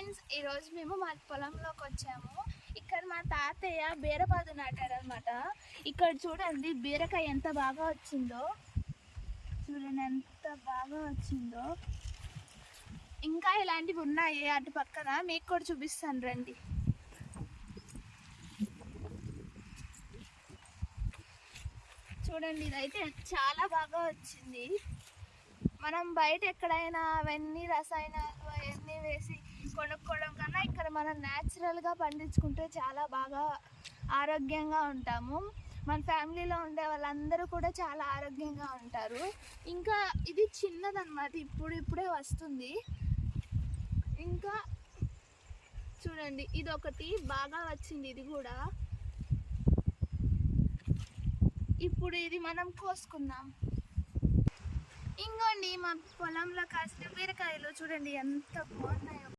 Friends, ఈరోజు మేము మా పొలంలోకి వచ్చాము. ఇక్కడ మా తాతయ్య బీరపాదు నాటారనమాట. ఇక్కడ చూడండి బీరకాయ ఎంత బాగా వచ్చిందో, చూడండి ఎంత బాగా వచ్చిందో. ఇంకా ఇలాంటివి ఉన్నాయి అటు పక్కన, మీకు కూడా చూపిస్తాను రండి. చూడండి ఇదైతే చాలా బాగా వచ్చింది. మనం బయట ఎక్కడైనా అవన్నీ రసాయనాలు అవన్నీ వేసి కొనుక్కోవడం కన్నా ఇక్కడ మనం న్యాచురల్గా పండించుకుంటే చాలా బాగా ఆరోగ్యంగా ఉంటాము. మన ఫ్యామిలీలో ఉండే వాళ్ళందరూ కూడా చాలా ఆరోగ్యంగా ఉంటారు. ఇంకా ఇది చిన్నదన్నమాట, ఇప్పుడే వస్తుంది. ఇంకా చూడండి ఇది ఒకటి బాగా వచ్చింది, ఇది కూడా. ఇప్పుడు ఇది మనం కోసుకుందాం. ఇంకోండి మా పొలంలో కాసిన బీరకాయలు చూడండి ఎంత బాగున్నాయి.